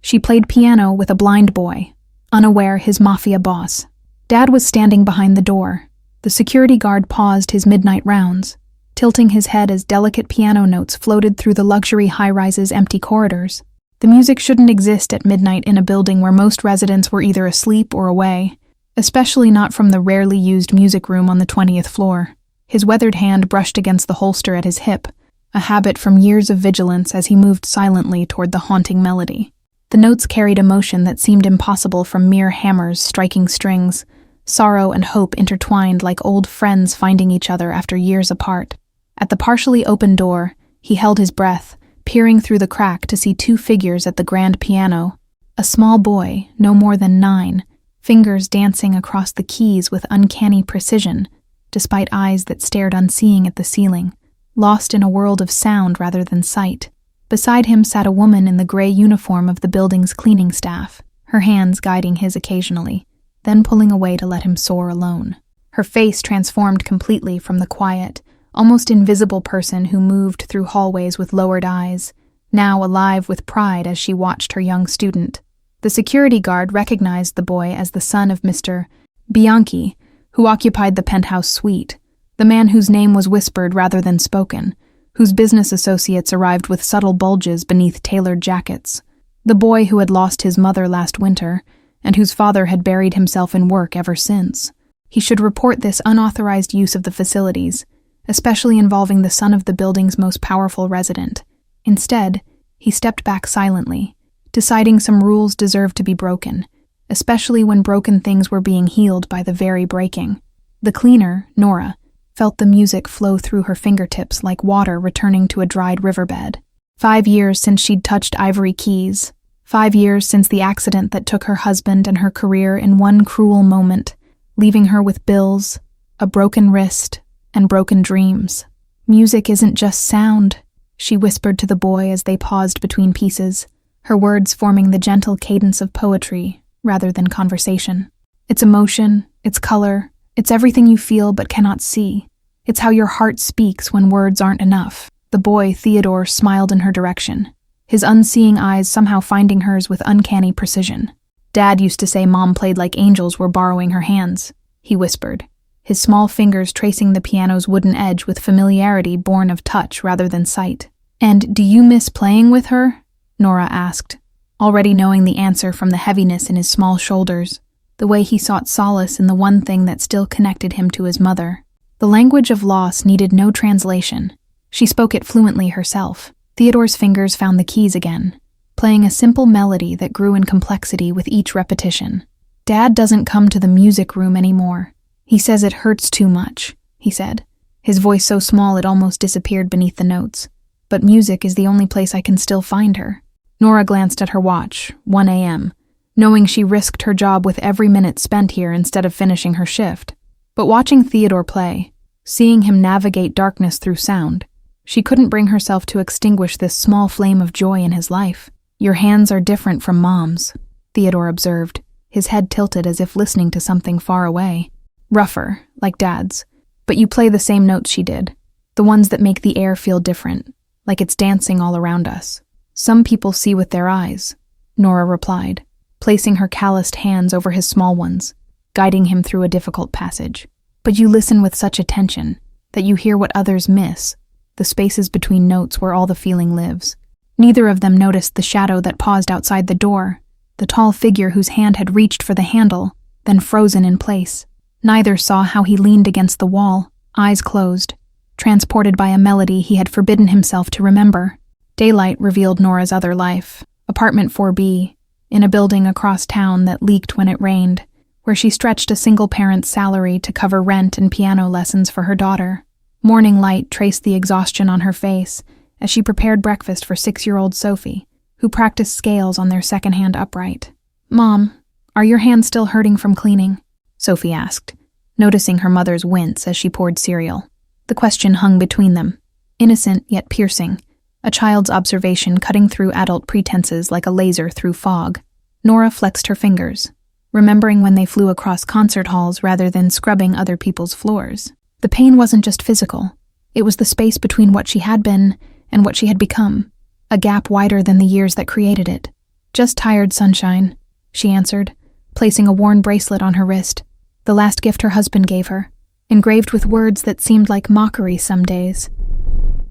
She played piano with a blind boy, unaware his mafia boss. Dad was standing behind the door. The security guard paused his midnight rounds, tilting his head as delicate piano notes floated through the luxury high-rise's empty corridors. The music shouldn't exist at midnight in a building where most residents were either asleep or away, especially not from the rarely used music room on the 20th floor. His weathered hand brushed against the holster at his hip, a habit from years of vigilance as he moved silently toward the haunting melody. The notes carried emotion that seemed impossible from mere hammers striking strings, sorrow and hope intertwined like old friends finding each other after years apart. At the partially open door, he held his breath, peering through the crack to see two figures at the grand piano. A small boy, no more than 9, fingers dancing across the keys with uncanny precision, despite eyes that stared unseeing at the ceiling, lost in a world of sound rather than sight. Beside him sat a woman in the gray uniform of the building's cleaning staff, her hands guiding his occasionally, then pulling away to let him soar alone. Her face transformed completely from the quiet, almost invisible person who moved through hallways with lowered eyes, now alive with pride as she watched her young student. The security guard recognized the boy as the son of Mr. Bianchi, who occupied the penthouse suite, the man whose name was whispered rather than spoken, whose business associates arrived with subtle bulges beneath tailored jackets, the boy who had lost his mother last winter, and whose father had buried himself in work ever since. He should report this unauthorized use of the facilities, especially involving the son of the building's most powerful resident. Instead, he stepped back silently, deciding some rules deserved to be broken, especially when broken things were being healed by the very breaking. The cleaner, Nora, felt the music flow through her fingertips like water returning to a dried riverbed. 5 years since she'd touched ivory keys. 5 years since the accident that took her husband and her career in one cruel moment, leaving her with bills, a broken wrist, and broken dreams. Music isn't just sound, she whispered to the boy as they paused between pieces, her words forming the gentle cadence of poetry rather than conversation. It's emotion, it's color, it's everything you feel but cannot see. It's how your heart speaks when words aren't enough. The boy, Theodore, smiled in her direction, his unseeing eyes somehow finding hers with uncanny precision. Dad used to say Mom played like angels were borrowing her hands, he whispered, his small fingers tracing the piano's wooden edge with familiarity born of touch rather than sight. "And do you miss playing with her?" Nora asked, already knowing the answer from the heaviness in his small shoulders, the way he sought solace in the one thing that still connected him to his mother. The language of loss needed no translation. She spoke it fluently herself. Theodore's fingers found the keys again, playing a simple melody that grew in complexity with each repetition. "Dad doesn't come to the music room anymore. He says it hurts too much," he said, his voice so small it almost disappeared beneath the notes. "But music is the only place I can still find her." Nora glanced at her watch, 1 a.m., knowing she risked her job with every minute spent here instead of finishing her shift. But watching Theodore play, seeing him navigate darkness through sound, she couldn't bring herself to extinguish this small flame of joy in his life. "Your hands are different from Mom's," Theodore observed, his head tilted as if listening to something far away. "Rougher, like Dad's, but you play the same notes she did, the ones that make the air feel different, like it's dancing all around us." "Some people see with their eyes," Nora replied, placing her calloused hands over his small ones, guiding him through a difficult passage. "But you listen with such attention that you hear what others miss, the spaces between notes where all the feeling lives." Neither of them noticed the shadow that paused outside the door, the tall figure whose hand had reached for the handle, then frozen in place. Neither saw how he leaned against the wall, eyes closed, transported by a melody he had forbidden himself to remember. Daylight revealed Nora's other life, apartment 4B, in a building across town that leaked when it rained, where she stretched a single parent's salary to cover rent and piano lessons for her daughter. Morning light traced the exhaustion on her face as she prepared breakfast for 6-year-old Sophie, who practiced scales on their second-hand upright. "Mom, are your hands still hurting from cleaning?" Sophie asked, noticing her mother's wince as she poured cereal. The question hung between them, innocent yet piercing, a child's observation cutting through adult pretenses like a laser through fog. Nora flexed her fingers, remembering when they flew across concert halls rather than scrubbing other people's floors. The pain wasn't just physical. It was the space between what she had been and what she had become, a gap wider than the years that created it. "Just tired, sunshine," she answered, placing a worn bracelet on her wrist, the last gift her husband gave her, engraved with words that seemed like mockery some days.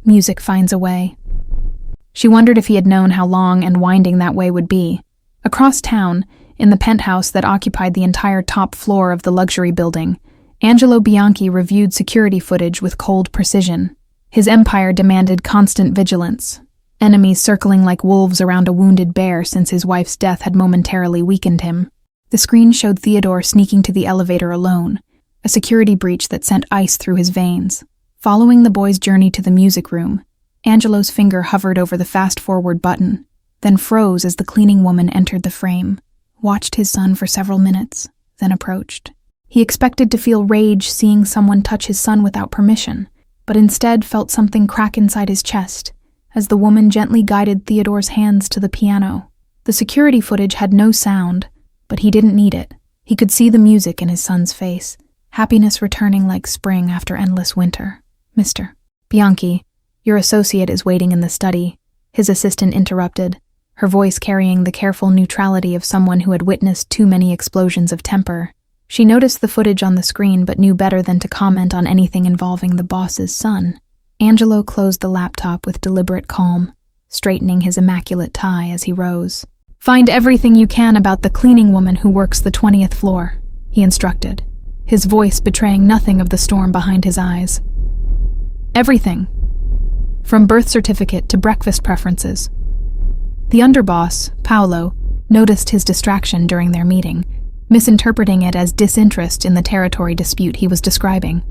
"Music finds a way." She wondered if he had known how long and winding that way would be. Across town, in the penthouse that occupied the entire top floor of the luxury building, Angelo Bianchi reviewed security footage with cold precision. His empire demanded constant vigilance, enemies circling like wolves around a wounded bear since his wife's death had momentarily weakened him. The screen showed Theodore sneaking to the elevator alone, a security breach that sent ice through his veins. Following the boy's journey to the music room, Angelo's finger hovered over the fast-forward button, then froze as the cleaning woman entered the frame, watched his son for several minutes, then approached. He expected to feel rage seeing someone touch his son without permission, but instead felt something crack inside his chest as the woman gently guided Theodore's hands to the piano. The security footage had no sound, but he didn't need it. He could see the music in his son's face, happiness returning like spring after endless winter. "Mr. Bianchi, your associate is waiting in the study," his assistant interrupted, her voice carrying the careful neutrality of someone who had witnessed too many explosions of temper. She noticed the footage on the screen but knew better than to comment on anything involving the boss's son. Angelo closed the laptop with deliberate calm, straightening his immaculate tie as he rose. "Find everything you can about the cleaning woman who works the 20th floor," he instructed, his voice betraying nothing of the storm behind his eyes. "Everything. From birth certificate to breakfast preferences." The underboss, Paolo, noticed his distraction during their meeting, misinterpreting it as disinterest in the territory dispute he was describing.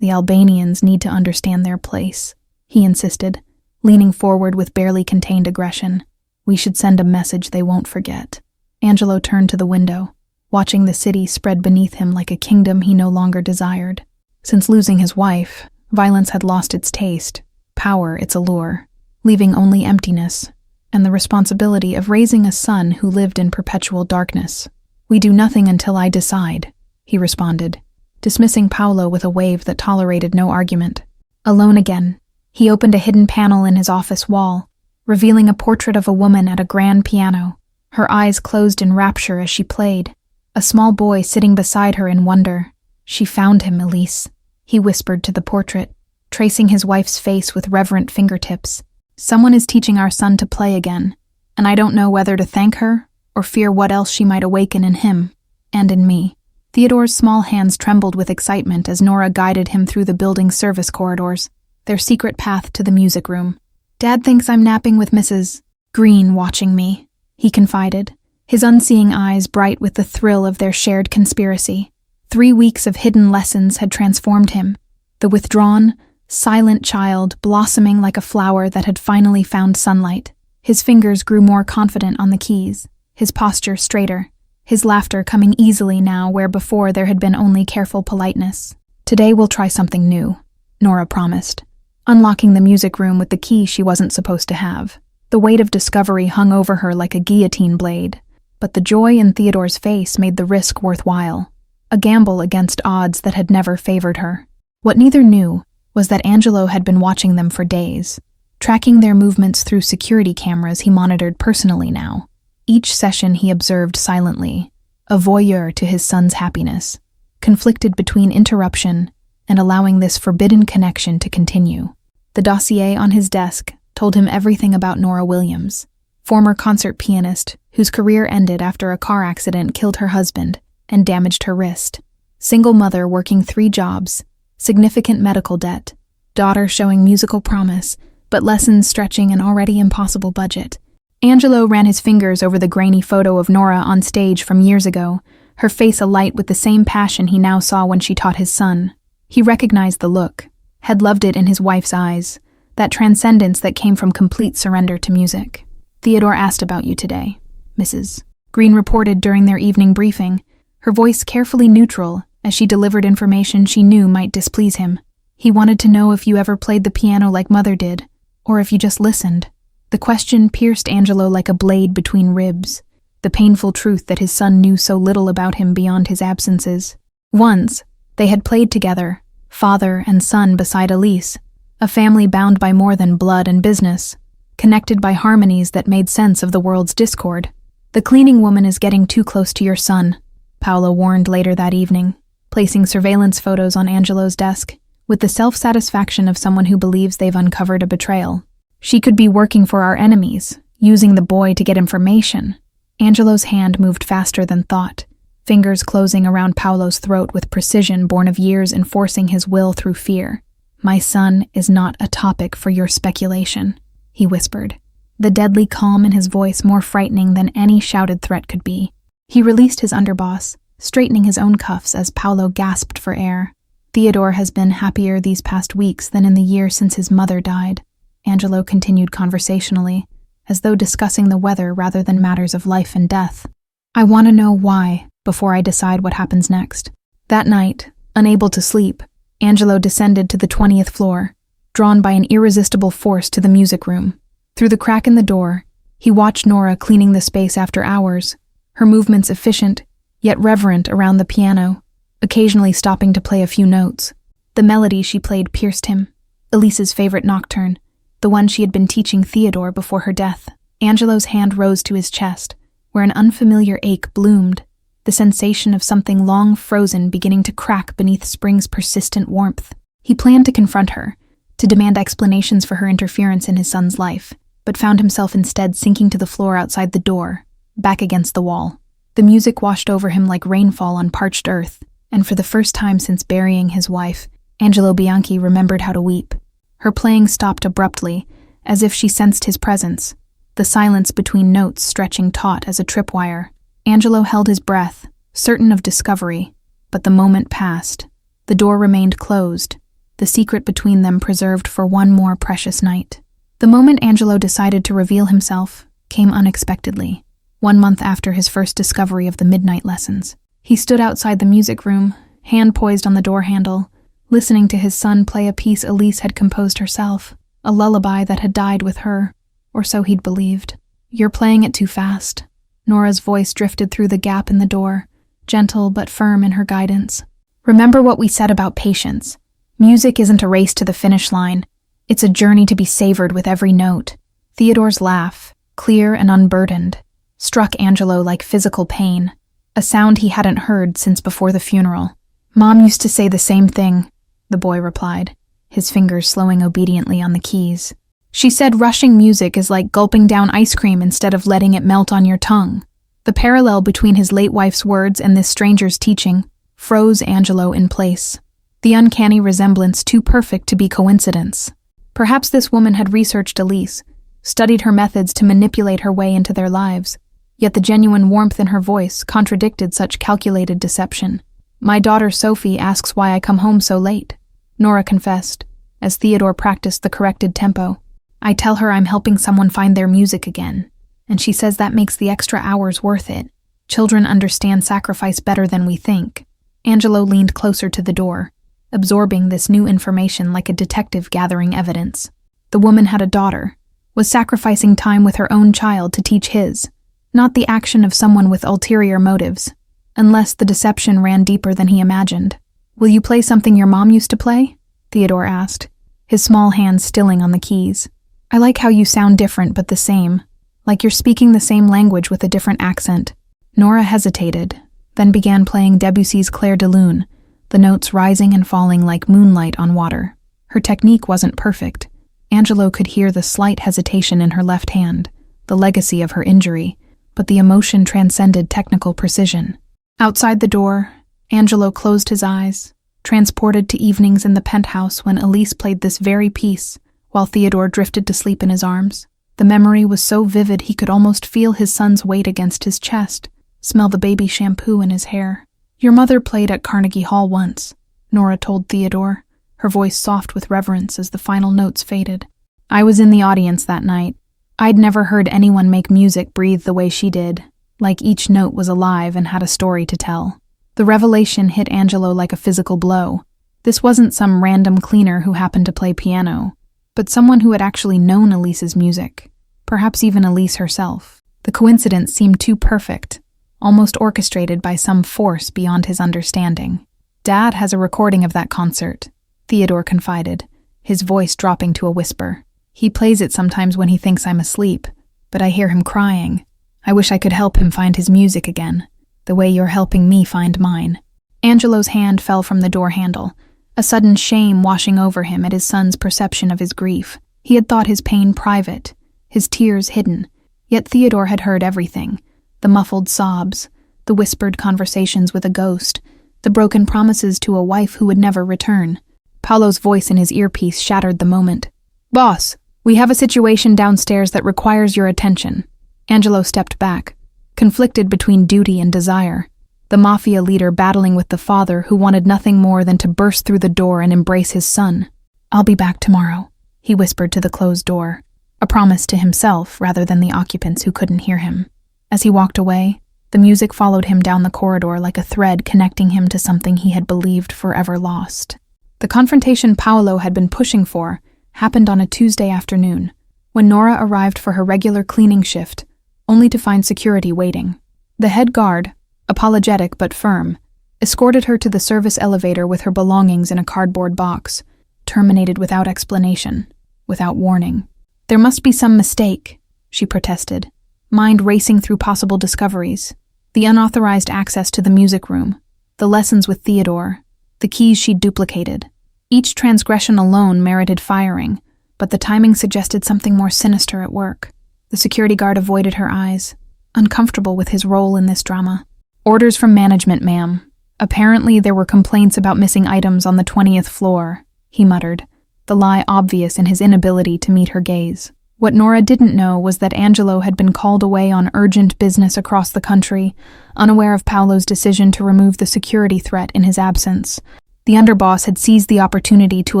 "The Albanians need to understand their place," he insisted, leaning forward with barely contained aggression. "We should send a message they won't forget." Angelo turned to the window, watching the city spread beneath him like a kingdom he no longer desired. Since losing his wife, violence had lost its taste, power its allure, leaving only emptiness and the responsibility of raising a son who lived in perpetual darkness. "We do nothing until I decide," he responded, dismissing Paolo with a wave that tolerated no argument. Alone again, he opened a hidden panel in his office wall, revealing a portrait of a woman at a grand piano, her eyes closed in rapture as she played, a small boy sitting beside her in wonder. "She found him, Elise," he whispered to the portrait, tracing his wife's face with reverent fingertips. "Someone is teaching our son to play again, and I don't know whether to thank her or fear what else she might awaken in him, and in me." Theodore's small hands trembled with excitement as Nora guided him through the building's service corridors, their secret path to the music room. "Dad thinks I'm napping with Mrs. Green watching me," he confided, his unseeing eyes bright with the thrill of their shared conspiracy. 3 weeks of hidden lessons had transformed him, the withdrawn, silent child blossoming like a flower that had finally found sunlight. His fingers grew more confident on the keys, his posture straighter, his laughter coming easily now where before there had been only careful politeness. "Today we'll try something new," Nora promised, unlocking the music room with the key she wasn't supposed to have. The weight of discovery hung over her like a guillotine blade, but the joy in Theodore's face made the risk worthwhile, a gamble against odds that had never favored her. What neither knew was that Angelo had been watching them for days, tracking their movements through security cameras he monitored personally now. Each session he observed silently, a voyeur to his son's happiness, conflicted between interruption and allowing this forbidden connection to continue. The dossier on his desk told him everything about Nora Williams, former concert pianist whose career ended after a car accident killed her husband and damaged her wrist. Single mother working 3 jobs, significant medical debt, daughter showing musical promise, but lessons stretching an already impossible budget. Angelo ran his fingers over the grainy photo of Nora on stage from years ago, her face alight with the same passion he now saw when she taught his son. He recognized the look, had loved it in his wife's eyes, that transcendence that came from complete surrender to music. "Theodore asked about you today," Mrs. Green reported during their evening briefing, her voice carefully neutral as she delivered information she knew might displease him. "He wanted to know if you ever played the piano like Mother did, or if you just listened." The question pierced Angelo like a blade between ribs, the painful truth that his son knew so little about him beyond his absences. Once, they had played together, father and son beside Elise, a family bound by more than blood and business. connected by harmonies that made sense of the world's discord. "The cleaning woman is getting too close to your son," Paolo warned later that evening, placing surveillance photos on Angelo's desk, with the self-satisfaction of someone who believes they've uncovered a betrayal. "She could be working for our enemies, using the boy to get information." Angelo's hand moved faster than thought, fingers closing around Paolo's throat with precision born of years enforcing his will through fear. "My son is not a topic for your speculation," he whispered, the deadly calm in his voice more frightening than any shouted threat could be. He released his underboss, straightening his own cuffs as Paolo gasped for air. "Theodore has been happier these past weeks than in the year since his mother died," Angelo continued conversationally, as though discussing the weather rather than matters of life and death. "I want to know why before I decide what happens next." That night, unable to sleep, Angelo descended to the 20th floor, drawn by an irresistible force to the music room. Through the crack in the door, he watched Nora cleaning the space after hours, her movements efficient, yet reverent around the piano, occasionally stopping to play a few notes. The melody she played pierced him, Elise's favorite nocturne, the one she had been teaching Theodore before her death. Angelo's hand rose to his chest, where an unfamiliar ache bloomed, the sensation of something long frozen beginning to crack beneath spring's persistent warmth. He planned to confront her, to demand explanations for her interference in his son's life, but found himself instead sinking to the floor outside the door, back against the wall. The music washed over him like rainfall on parched earth, and for the first time since burying his wife, Angelo Bianchi remembered how to weep. Her playing stopped abruptly, as if she sensed his presence, the silence between notes stretching taut as a tripwire. Angelo held his breath, certain of discovery, but the moment passed. The door remained closed, the secret between them preserved for one more precious night. The moment Angelo decided to reveal himself came unexpectedly, 1 month after his first discovery of the midnight lessons. He stood outside the music room, hand poised on the door handle, listening to his son play a piece Elise had composed herself, a lullaby that had died with her, or so he'd believed. "You're playing it too fast." Nora's voice drifted through the gap in the door, gentle but firm in her guidance. "Remember what we said about patience. Music isn't a race to the finish line. It's a journey to be savored with every note." Theodore's laugh, clear and unburdened, struck Angelo like physical pain, a sound he hadn't heard since before the funeral. "Mom used to say the same thing," the boy replied, his fingers slowing obediently on the keys. "She said rushing music is like gulping down ice cream instead of letting it melt on your tongue." The parallel between his late wife's words and this stranger's teaching froze Angelo in place, the uncanny resemblance too perfect to be coincidence. Perhaps this woman had researched Elise, studied her methods to manipulate her way into their lives, yet the genuine warmth in her voice contradicted such calculated deception. "My daughter Sophie asks why I come home so late," Nora confessed, as Theodore practiced the corrected tempo. "I tell her I'm helping someone find their music again, and she says that makes the extra hours worth it. Children understand sacrifice better than we think." Angelo leaned closer to the door, absorbing this new information like a detective gathering evidence. The woman had a daughter, was sacrificing time with her own child to teach his, not the action of someone with ulterior motives, unless the deception ran deeper than he imagined. "Will you play something your mom used to play?" Theodore asked, his small hands stilling on the keys. "I like how you sound different but the same, like you're speaking the same language with a different accent." Nora hesitated, then began playing Debussy's Clair de Lune, the notes rising and falling like moonlight on water. Her technique wasn't perfect. Angelo could hear the slight hesitation in her left hand, the legacy of her injury, but the emotion transcended technical precision. Outside the door, Angelo closed his eyes, transported to evenings in the penthouse when Elise played this very piece, while Theodore drifted to sleep in his arms. The memory was so vivid he could almost feel his son's weight against his chest, smell the baby shampoo in his hair. "Your mother played at Carnegie Hall once," Nora told Theodore, her voice soft with reverence as the final notes faded. "I was in the audience that night. I'd never heard anyone make music breathe the way she did, like each note was alive and had a story to tell." The revelation hit Angelo like a physical blow. This wasn't some random cleaner who happened to play piano, but someone who had actually known Elise's music, perhaps even Elise herself. The coincidence seemed too perfect, almost orchestrated by some force beyond his understanding. "Dad has a recording of that concert," Theodore confided, his voice dropping to a whisper. He plays it sometimes when he thinks I'm asleep, but I hear him crying. I wish I could help him find his music again, the way you're helping me find mine." Angelo's hand fell from the door handle, a sudden shame washing over him at his son's perception of his grief. He had thought his pain private, his tears hidden, yet Theodore had heard everything: the muffled sobs, the whispered conversations with a ghost, the broken promises to a wife who would never return. Paolo's voice in his earpiece shattered the moment. "Boss, we have a situation downstairs that requires your attention." Angelo stepped back, conflicted between duty and desire. The mafia leader battling with the father who wanted nothing more than to burst through the door and embrace his son. "I'll be back tomorrow," he whispered to the closed door, a promise to himself rather than the occupants who couldn't hear him. As he walked away, the music followed him down the corridor like a thread connecting him to something he had believed forever lost. The confrontation Paolo had been pushing for happened on a Tuesday afternoon, when Nora arrived for her regular cleaning shift, only to find security waiting. The head guard, apologetic but firm, escorted her to the service elevator with her belongings in a cardboard box, terminated without explanation, without warning. "There must be some mistake," she protested, mind racing through possible discoveries. The unauthorized access to the music room, the lessons with Theodore, the keys she'd duplicated. Each transgression alone merited firing, but the timing suggested something more sinister at work. The security guard avoided her eyes, uncomfortable with his role in this drama. "Orders from management, ma'am. Apparently there were complaints about missing items on the 20th floor, he muttered, the lie obvious in his inability to meet her gaze. What Nora didn't know was that Angelo had been called away on urgent business across the country, unaware of Paolo's decision to remove the security threat in his absence. The underboss had seized the opportunity to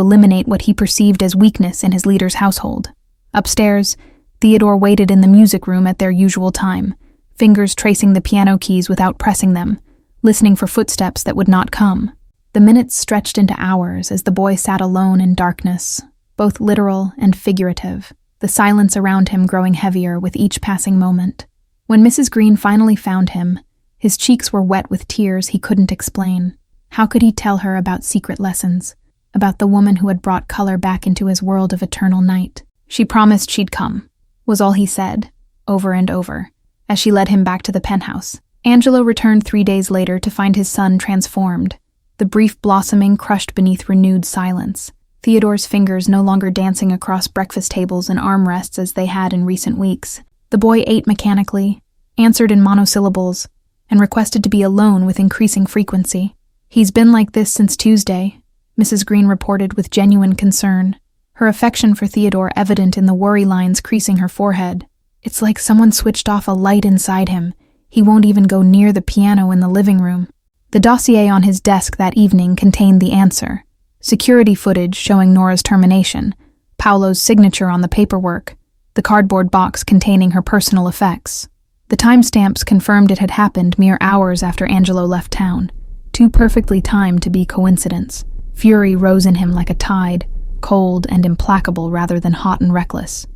eliminate what he perceived as weakness in his leader's household. Upstairs, Theodore waited in the music room at their usual time, fingers tracing the piano keys without pressing them, listening for footsteps that would not come. The minutes stretched into hours as the boy sat alone in darkness, both literal and figurative, the silence around him growing heavier with each passing moment. When Mrs. Green finally found him, his cheeks were wet with tears he couldn't explain. How could he tell her about secret lessons, about the woman who had brought color back into his world of eternal night? "She promised she'd come," was all he said, over and over, as she led him back to the penthouse. Angelo returned 3 days later to find his son transformed, the brief blossoming crushed beneath renewed silence, Theodore's fingers no longer dancing across breakfast tables and armrests as they had in recent weeks. The boy ate mechanically, answered in monosyllables, and requested to be alone with increasing frequency. "He's been like this since Tuesday," Mrs. Green reported with genuine concern, her affection for Theodore evident in the worry lines creasing her forehead. "It's like someone switched off a light inside him. He won't even go near the piano in the living room." The dossier on his desk that evening contained the answer: security footage showing Nora's termination, Paolo's signature on the paperwork, the cardboard box containing her personal effects. The timestamps confirmed it had happened mere hours after Angelo left town, too perfectly timed to be coincidence. Fury rose in him like a tide, cold and implacable rather than hot and reckless.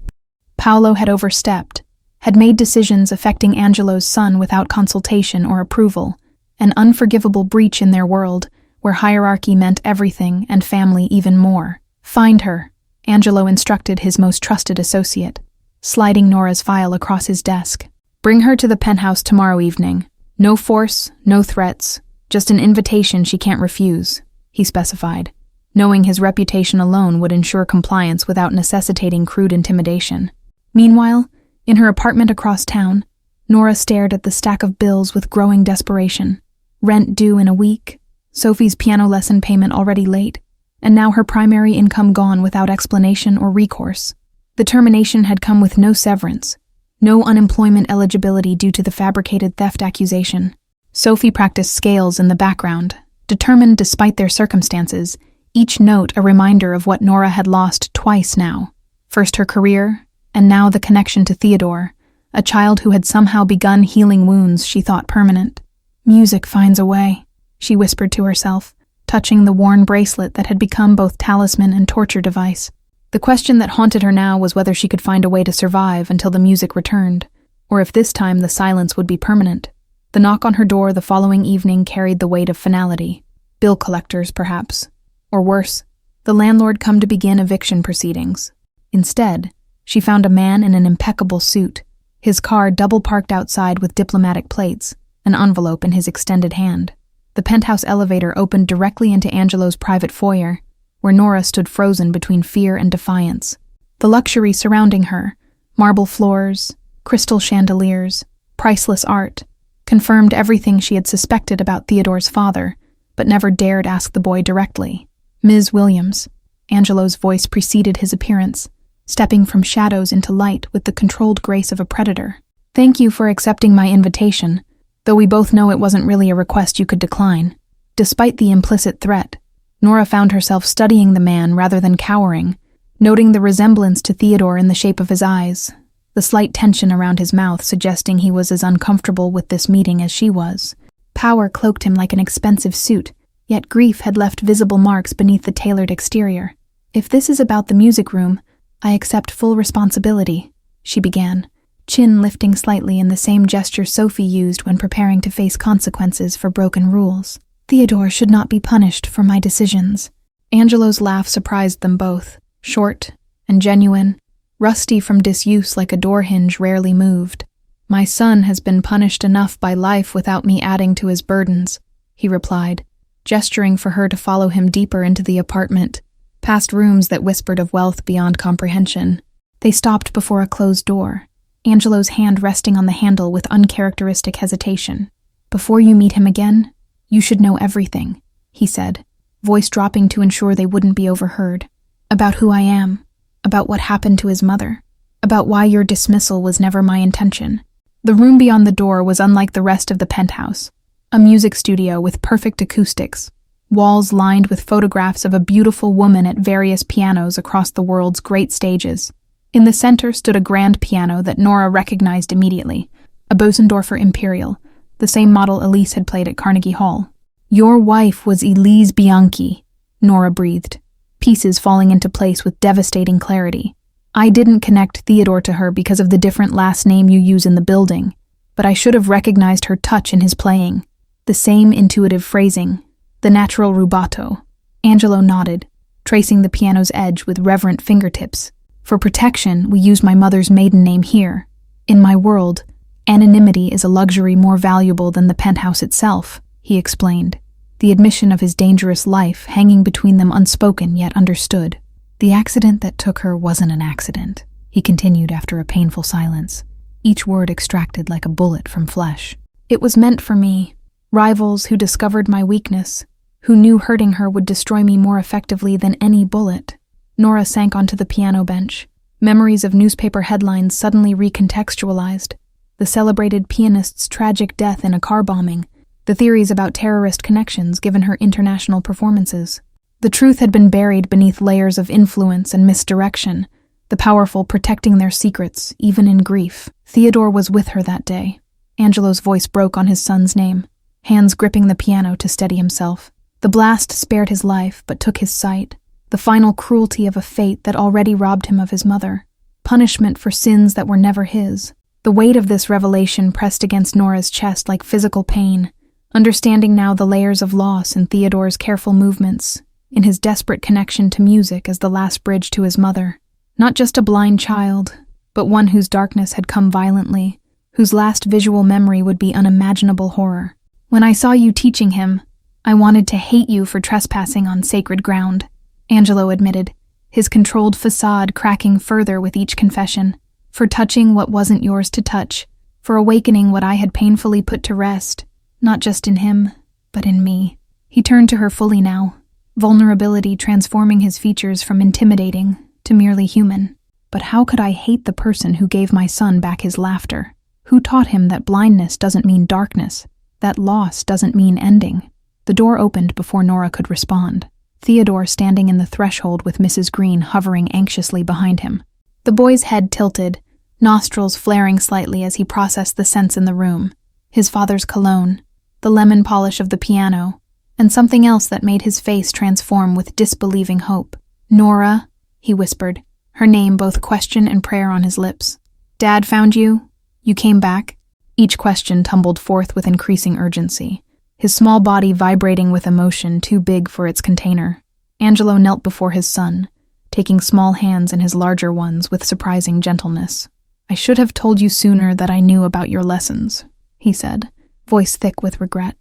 Paolo had overstepped, had made decisions affecting Angelo's son without consultation or approval, an unforgivable breach in their world, where hierarchy meant everything and family even more. "Find her," Angelo instructed his most trusted associate, sliding Nora's file across his desk. "Bring her to the penthouse tomorrow evening. No force, no threats, just an invitation she can't refuse," he specified, knowing his reputation alone would ensure compliance without necessitating crude intimidation. Meanwhile, in her apartment across town, Nora stared at the stack of bills with growing desperation. Rent due in a week, Sophie's piano lesson payment already late, and now her primary income gone without explanation or recourse. The termination had come with no severance, no unemployment eligibility due to the fabricated theft accusation. Sophie practiced scales in the background, determined despite their circumstances, each note a reminder of what Nora had lost twice now. First her career, and now the connection to Theodore, a child who had somehow begun healing wounds she thought permanent. "Music finds a way," she whispered to herself, touching the worn bracelet that had become both talisman and torture device. The question that haunted her now was whether she could find a way to survive until the music returned, or if this time the silence would be permanent. The knock on her door the following evening carried the weight of finality. Bill collectors, perhaps. Or worse, the landlord come to begin eviction proceedings. Instead, She found a man in an impeccable suit, his car double-parked outside with diplomatic plates, an envelope in his extended hand. The penthouse elevator opened directly into Angelo's private foyer, where Nora stood frozen between fear and defiance. The luxury surrounding her, marble floors, crystal chandeliers, priceless art, confirmed everything she had suspected about Theodore's father, but never dared ask the boy directly. "Ms. Williams," Angelo's voice preceded his appearance, stepping from shadows into light with the controlled grace of a predator. "Thank you for accepting my invitation, though we both know it wasn't really a request you could decline." Despite the implicit threat, Nora found herself studying the man rather than cowering, noting the resemblance to Theodore in the shape of his eyes, the slight tension around his mouth suggesting he was as uncomfortable with this meeting as she was. Power cloaked him like an expensive suit, yet grief had left visible marks beneath the tailored exterior. "If this is about the music room, I accept full responsibility," she began, chin lifting slightly in the same gesture Sophie used when preparing to face consequences for broken rules. "Theodore should not be punished for my decisions." Angelo's laugh surprised them both, short and genuine, rusty from disuse like a door hinge rarely moved. "My son has been punished enough by life without me adding to his burdens," he replied, gesturing for her to follow him deeper into the apartment, past rooms that whispered of wealth beyond comprehension. They stopped before a closed door, Angelo's hand resting on the handle with uncharacteristic hesitation. "Before you meet him again, you should know everything," he said, voice dropping to ensure they wouldn't be overheard. "About who I am, about what happened to his mother, about why your dismissal was never my intention." The room beyond the door was unlike the rest of the penthouse, a music studio with perfect acoustics, walls lined with photographs of a beautiful woman at various pianos across the world's great stages. In the center stood a grand piano that Nora recognized immediately, a Bosendorfer Imperial, the same model Elise had played at Carnegie Hall. "Your wife was Elise Bianchi," Nora breathed, pieces falling into place with devastating clarity. "I didn't connect Theodore to her because of the different last name you use in the building, but I should have recognized her touch in his playing. The same intuitive phrasing, the natural rubato." Angelo nodded, tracing the piano's edge with reverent fingertips. "For protection, we use my mother's maiden name here. In my world, anonymity is a luxury more valuable than the penthouse itself," he explained, the admission of his dangerous life hanging between them unspoken yet understood. "The accident that took her wasn't an accident," he continued after a painful silence, each word extracted like a bullet from flesh. "It was meant for me. Rivals who discovered my weakness, who knew hurting her would destroy me more effectively than any bullet." Nora sank onto the piano bench, memories of newspaper headlines suddenly recontextualized, the celebrated pianist's tragic death in a car bombing, the theories about terrorist connections given her international performances. The truth had been buried beneath layers of influence and misdirection, the powerful protecting their secrets, even in grief. Theodore was with her that day. Angelo's voice broke on his son's name, hands gripping the piano to steady himself. The blast spared his life, but took his sight, the final cruelty of a fate that already robbed him of his mother, punishment for sins that were never his. The weight of this revelation pressed against Nora's chest like physical pain, understanding now the layers of loss in Theodore's careful movements, in his desperate connection to music as the last bridge to his mother. Not just a blind child, but one whose darkness had come violently, whose last visual memory would be unimaginable horror. "When I saw you teaching him, I wanted to hate you for trespassing on sacred ground," Angelo admitted, his controlled facade cracking further with each confession. "For touching what wasn't yours to touch, for awakening what I had painfully put to rest, not just in him, but in me." He turned to her fully now, vulnerability transforming his features from intimidating to merely human. "But how could I hate the person who gave my son back his laughter? Who taught him that blindness doesn't mean darkness, that loss doesn't mean ending?" The door opened before Nora could respond, Theodore standing in the threshold with Mrs. Green hovering anxiously behind him. The boy's head tilted, nostrils flaring slightly as he processed the scents in the room, his father's cologne, the lemon polish of the piano, and something else that made his face transform with disbelieving hope. "Nora," he whispered, her name both question and prayer on his lips. "Dad found you? You came back?" Each question tumbled forth with increasing urgency, his small body vibrating with emotion too big for its container. Angelo knelt before his son, taking small hands in his larger ones with surprising gentleness. "I should have told you sooner that I knew about your lessons," he said, voice thick with regret.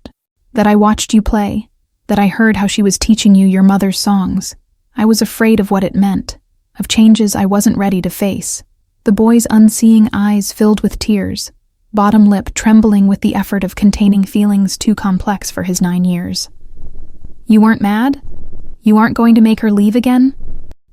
"That I watched you play, that I heard how she was teaching you your mother's songs. I was afraid of what it meant, of changes I wasn't ready to face." The boy's unseeing eyes filled with tears, bottom lip trembling with the effort of containing feelings too complex for his 9 years. "You weren't mad? You aren't going to make her leave again?"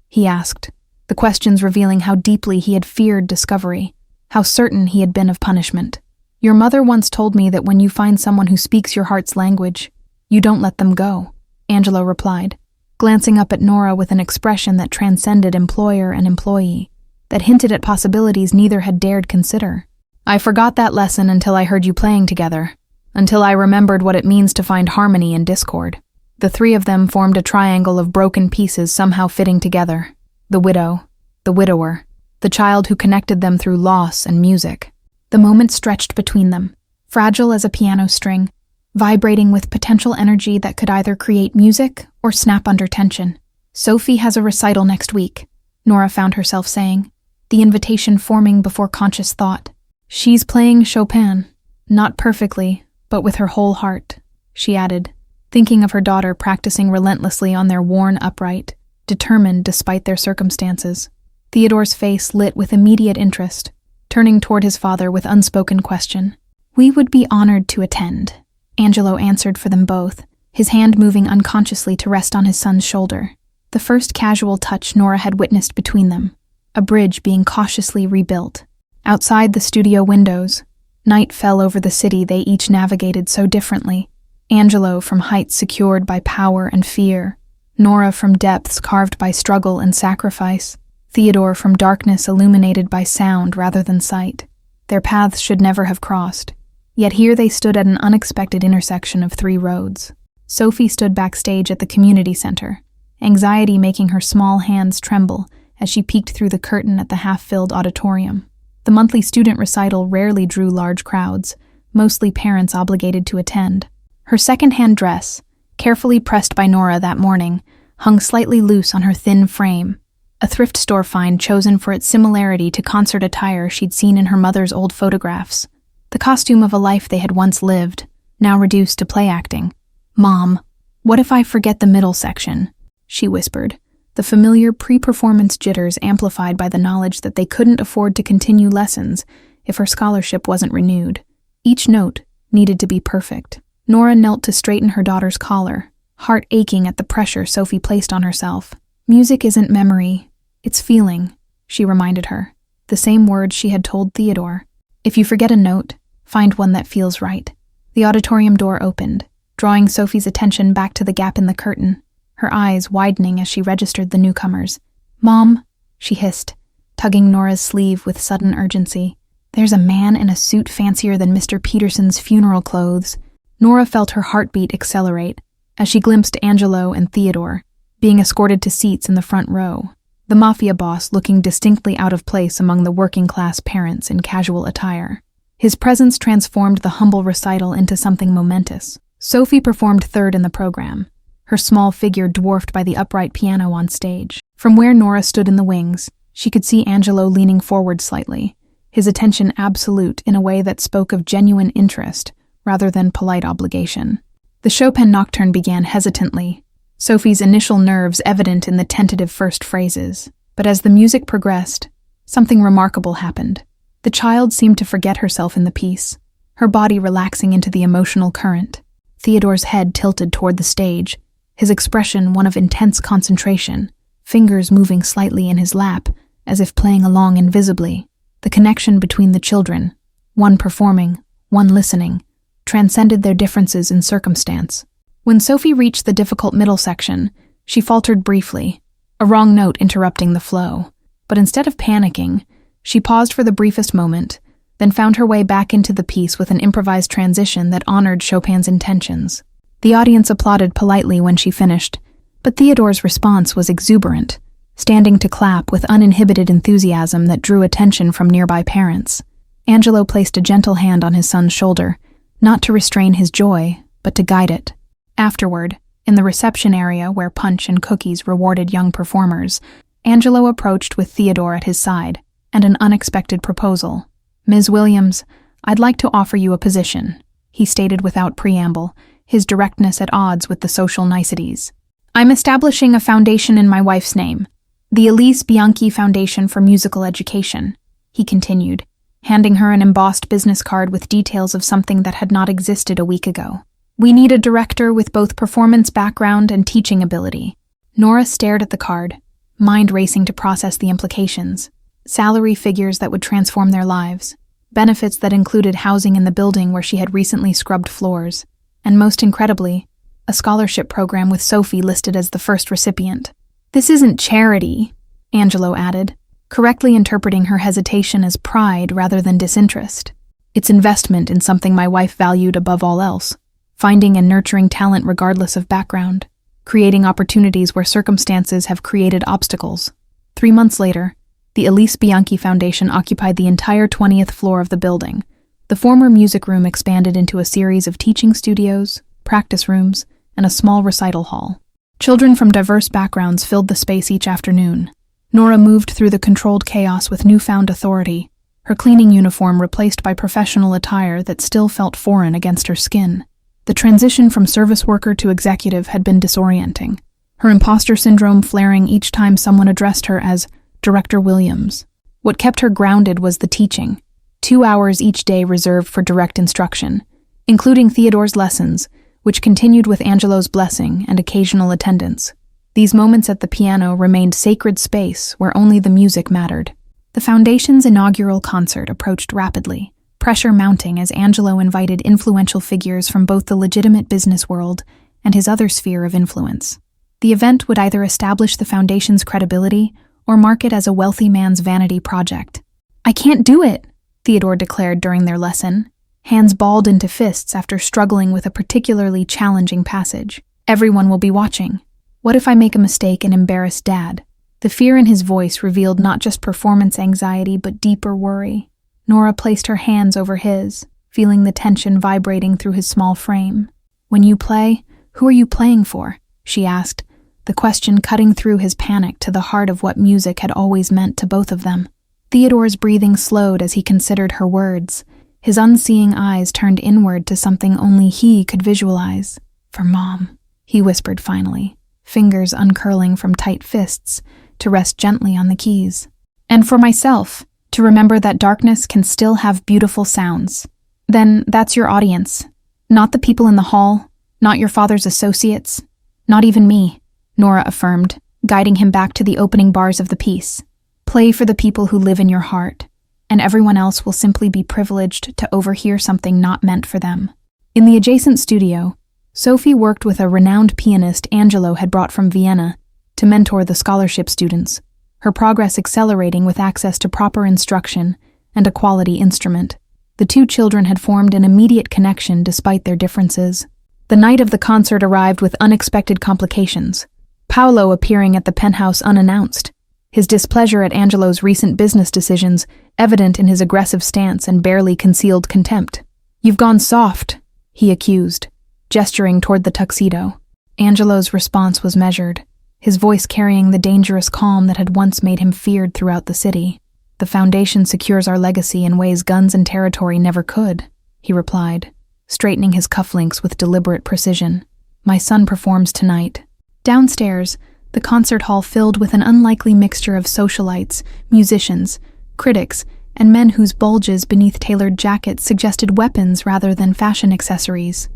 he asked, the questions revealing how deeply he had feared discovery, how certain he had been of punishment. "Your mother once told me that when you find someone who speaks your heart's language, you don't let them go," Angelo replied, glancing up at Nora with an expression that transcended employer and employee, that hinted at possibilities neither had dared consider. "I forgot that lesson until I heard you playing together, until I remembered what it means to find harmony in discord." The three of them formed a triangle of broken pieces somehow fitting together. The widow, the widower, the child who connected them through loss and music. The moment stretched between them, fragile as a piano string, vibrating with potential energy that could either create music or snap under tension. "Sophie has a recital next week," Nora found herself saying, the invitation forming before conscious thought. "She's playing Chopin, not perfectly, but with her whole heart," she added, thinking of her daughter practicing relentlessly on their worn upright, determined despite their circumstances. Theodore's face lit with immediate interest, turning toward his father with unspoken question. "We would be honored to attend," Angelo answered for them both, his hand moving unconsciously to rest on his son's shoulder. The first casual touch Nora had witnessed between them, a bridge being cautiously rebuilt. Outside the studio windows, night fell over the city they each navigated so differently. Angelo from heights secured by power and fear, Nora from depths carved by struggle and sacrifice, Theodore from darkness illuminated by sound rather than sight. Their paths should never have crossed, yet here they stood at an unexpected intersection of 3 roads. Sophie stood backstage at the community center, anxiety making her small hands tremble as she peeked through the curtain at the half-filled auditorium. The monthly student recital rarely drew large crowds, mostly parents obligated to attend. Her second-hand dress, carefully pressed by Nora that morning, hung slightly loose on her thin frame, a thrift store find chosen for its similarity to concert attire she'd seen in her mother's old photographs. The costume of a life they had once lived, now reduced to play acting. "Mom, what if I forget the middle section?" she whispered, the familiar pre-performance jitters amplified by the knowledge that they couldn't afford to continue lessons if her scholarship wasn't renewed. Each note needed to be perfect. Nora knelt to straighten her daughter's collar, heart aching at the pressure Sophie placed on herself. "Music isn't memory, it's feeling," she reminded her, the same words she had told Theodore. "If you forget a note, find one that feels right." The auditorium door opened, drawing Sophie's attention back to the gap in the curtain, her eyes widening as she registered the newcomers. "Mom," she hissed, tugging Nora's sleeve with sudden urgency. "There's a man in a suit fancier than Mr. Peterson's funeral clothes." Nora felt her heartbeat accelerate as she glimpsed Angelo and Theodore, being escorted to seats in the front row, the mafia boss looking distinctly out of place among the working-class parents in casual attire. His presence transformed the humble recital into something momentous. Sophie performed third in the program, her small figure dwarfed by the upright piano on stage. From where Nora stood in the wings, she could see Angelo leaning forward slightly, his attention absolute in a way that spoke of genuine interest rather than polite obligation. The Chopin nocturne began hesitantly, Sophie's initial nerves evident in the tentative first phrases. But as the music progressed, something remarkable happened. The child seemed to forget herself in the piece, her body relaxing into the emotional current. Theodore's head tilted toward the stage, his expression one of intense concentration, fingers moving slightly in his lap, as if playing along invisibly. The connection between the children, one performing, one listening, transcended their differences in circumstance. When Sophie reached the difficult middle section, she faltered briefly, a wrong note interrupting the flow. But instead of panicking, she paused for the briefest moment, then found her way back into the piece with an improvised transition that honored Chopin's intentions. The audience applauded politely when she finished, but Theodore's response was exuberant, standing to clap with uninhibited enthusiasm that drew attention from nearby parents. Angelo placed a gentle hand on his son's shoulder, not to restrain his joy, but to guide it. Afterward, in the reception area where punch and cookies rewarded young performers, Angelo approached with Theodore at his side, and an unexpected proposal. "Ms. Williams, I'd like to offer you a position," he stated without preamble, his directness at odds with the social niceties. "I'm establishing a foundation in my wife's name, the Elise Bianchi Foundation for Musical Education," he continued, handing her an embossed business card with details of something that had not existed a week ago. "We need a director with both performance background and teaching ability." Nora stared at the card, mind racing to process the implications. Salary figures that would transform their lives, benefits that included housing in the building where she had recently scrubbed floors, and most incredibly, a scholarship program with Sophie listed as the first recipient. "This isn't charity," Angelo added, correctly interpreting her hesitation as pride rather than disinterest. "It's investment in something my wife valued above all else, finding and nurturing talent regardless of background, creating opportunities where circumstances have created obstacles." 3 months later, the Elise Bianchi Foundation occupied the entire 20th floor of the building. The former music room expanded into a series of teaching studios, practice rooms, and a small recital hall. Children from diverse backgrounds filled the space each afternoon. Nora moved through the controlled chaos with newfound authority, her cleaning uniform replaced by professional attire that still felt foreign against her skin. The transition from service worker to executive had been disorienting, her imposter syndrome flaring each time someone addressed her as Director Williams. What kept her grounded was the teaching, 2 hours each day reserved for direct instruction, including Theodore's lessons, which continued with Angelo's blessing and occasional attendance. These moments at the piano remained sacred space where only the music mattered. The Foundation's inaugural concert approached rapidly, pressure mounting as Angelo invited influential figures from both the legitimate business world and his other sphere of influence. The event would either establish the Foundation's credibility or mark it as a wealthy man's vanity project. "I can't do it," Theodore declared during their lesson, hands balled into fists after struggling with a particularly challenging passage. "Everyone will be watching. What if I make a mistake and embarrass Dad?" The fear in his voice revealed not just performance anxiety but deeper worry. Nora placed her hands over his, feeling the tension vibrating through his small frame. "When you play, who are you playing for?" she asked, the question cutting through his panic to the heart of what music had always meant to both of them. Theodore's breathing slowed as he considered her words, his unseeing eyes turned inward to something only he could visualize. "For Mom," he whispered finally, fingers uncurling from tight fists to rest gently on the keys. "And for myself, to remember that darkness can still have beautiful sounds." "Then that's your audience. Not the people in the hall, not your father's associates, not even me," Nora affirmed, guiding him back to the opening bars of the piece. "Play for the people who live in your heart, and everyone else will simply be privileged to overhear something not meant for them." In the adjacent studio, Sophie worked with a renowned pianist Angelo had brought from Vienna to mentor the scholarship students, her progress accelerating with access to proper instruction and a quality instrument. The two children had formed an immediate connection despite their differences. The night of the concert arrived with unexpected complications, Paolo appearing at the penthouse unannounced, his displeasure at Angelo's recent business decisions evident in his aggressive stance and barely concealed contempt. "You've gone soft," he accused, gesturing toward the tuxedo. Angelo's response was measured, his voice carrying the dangerous calm that had once made him feared throughout the city. "The Foundation secures our legacy in ways guns and territory never could," he replied, straightening his cufflinks with deliberate precision. "My son performs tonight." Downstairs, the concert hall filled with an unlikely mixture of socialites, musicians, critics, and men whose bulges beneath tailored jackets suggested weapons rather than fashion accessories.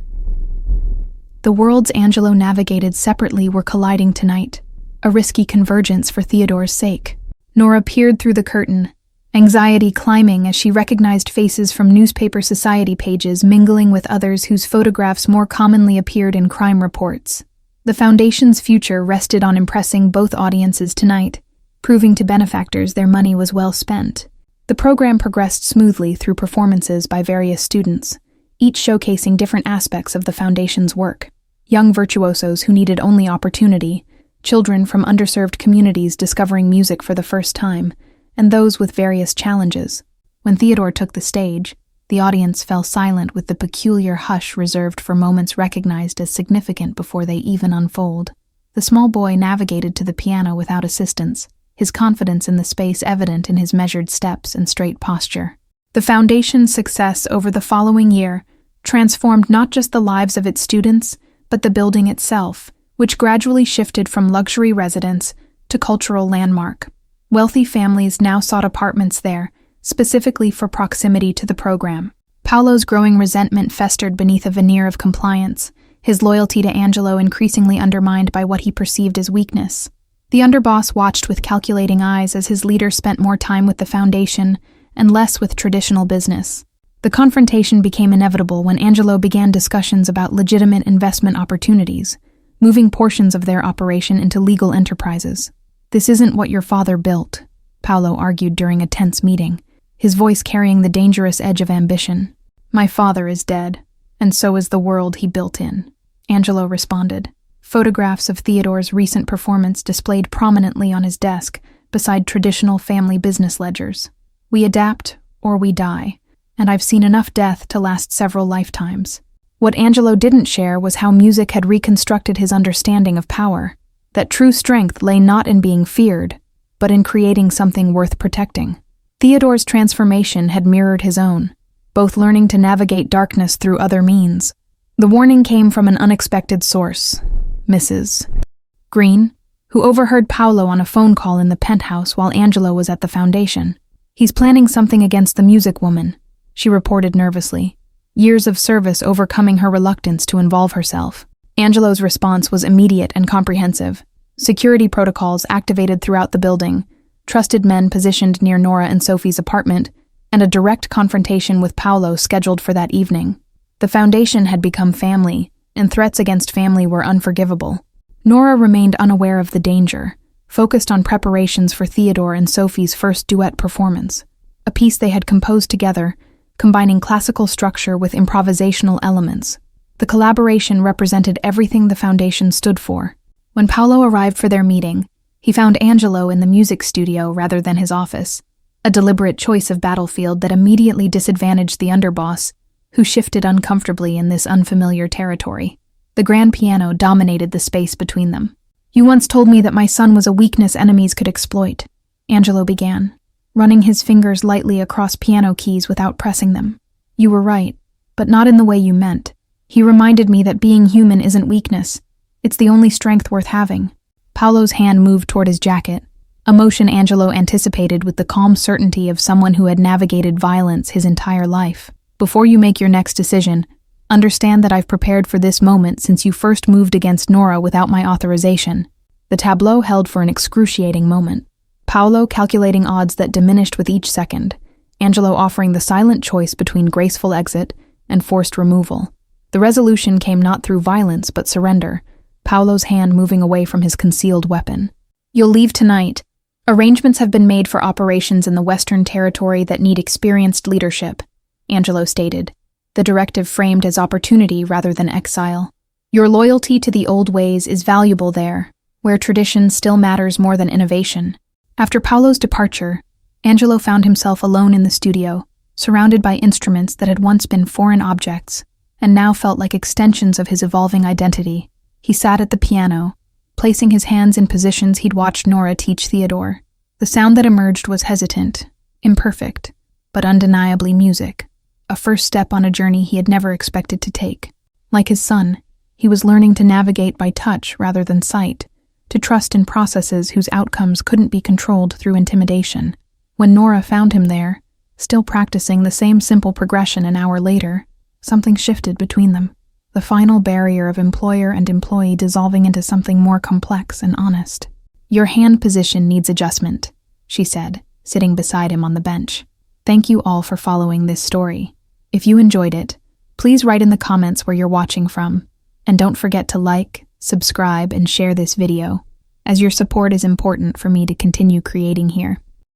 The worlds Angelo navigated separately were colliding tonight, a risky convergence for Theodore's sake. Nora peered through the curtain, anxiety climbing as she recognized faces from newspaper society pages mingling with others whose photographs more commonly appeared in crime reports. The Foundation's future rested on impressing both audiences tonight, proving to benefactors their money was well spent. The program progressed smoothly through performances by various students, each showcasing different aspects of the Foundation's work. Young virtuosos who needed only opportunity, children from underserved communities discovering music for the first time, and those with various challenges. When Theodore took the stage, the audience fell silent with the peculiar hush reserved for moments recognized as significant before they even unfold. The small boy navigated to the piano without assistance, his confidence in the space evident in his measured steps and straight posture. The foundation's success over the following year transformed not just the lives of its students, but the building itself, which gradually shifted from luxury residence to cultural landmark. Wealthy families now sought apartments there, specifically for proximity to the program. Paolo's growing resentment festered beneath a veneer of compliance, his loyalty to Angelo increasingly undermined by what he perceived as weakness. The underboss watched with calculating eyes as his leader spent more time with the foundation and less with traditional business. The confrontation became inevitable when Angelo began discussions about legitimate investment opportunities, moving portions of their operation into legal enterprises. "This isn't what your father built," Paolo argued during a tense meeting, his voice carrying the dangerous edge of ambition. "My father is dead, and so is the world he built in," Angelo responded. Photographs of Theodore's recent performance displayed prominently on his desk beside traditional family business ledgers. "We adapt or we die, and I've seen enough death to last several lifetimes." What Angelo didn't share was how music had reconstructed his understanding of power, that true strength lay not in being feared, but in creating something worth protecting. Theodore's transformation had mirrored his own, both learning to navigate darkness through other means. The warning came from an unexpected source, Mrs. Green, who overheard Paolo on a phone call in the penthouse while Angelo was at the foundation. "He's planning something against the music woman," she reported nervously, years of service overcoming her reluctance to involve herself. Angelo's response was immediate and comprehensive. Security protocols activated throughout the building, trusted men positioned near Nora and Sophie's apartment, and a direct confrontation with Paolo scheduled for that evening. The foundation had become family, and threats against family were unforgivable. Nora remained unaware of the danger, focused on preparations for Theodore and Sophie's first duet performance, a piece they had composed together, combining classical structure with improvisational elements. The collaboration represented everything the foundation stood for. When Paolo arrived for their meeting, he found Angelo in the music studio rather than his office, a deliberate choice of battlefield that immediately disadvantaged the underboss, who shifted uncomfortably in this unfamiliar territory. The grand piano dominated the space between them. "You once told me that my son was a weakness enemies could exploit," Angelo began, running his fingers lightly across piano keys without pressing them. "You were right, but not in the way you meant. He reminded me that being human isn't weakness. It's the only strength worth having." Paolo's hand moved toward his jacket, a motion Angelo anticipated with the calm certainty of someone who had navigated violence his entire life. "Before you make your next decision, understand that I've prepared for this moment since you first moved against Nora without my authorization." The tableau held for an excruciating moment. Paolo calculating odds that diminished with each second, Angelo offering the silent choice between graceful exit and forced removal. The resolution came not through violence but surrender, Paolo's hand moving away from his concealed weapon. "You'll leave tonight. Arrangements have been made for operations in the Western Territory that need experienced leadership," Angelo stated, the directive framed as opportunity rather than exile. "Your loyalty to the old ways is valuable there, where tradition still matters more than innovation." After Paolo's departure, Angelo found himself alone in the studio, surrounded by instruments that had once been foreign objects, and now felt like extensions of his evolving identity. He sat at the piano, placing his hands in positions he'd watched Nora teach Theodore. The sound that emerged was hesitant, imperfect, but undeniably music, a first step on a journey he had never expected to take. Like his son, he was learning to navigate by touch rather than sight, to trust in processes whose outcomes couldn't be controlled through intimidation. When Nora found him there, still practicing the same simple progression an hour later, something shifted between them, the final barrier of employer and employee dissolving into something more complex and honest. "Your hand position needs adjustment," she said, sitting beside him on the bench. "Thank you all for following this story. If you enjoyed it, please write in the comments where you're watching from, and don't forget to like, subscribe, and share this video, as your support is important for me to continue creating here.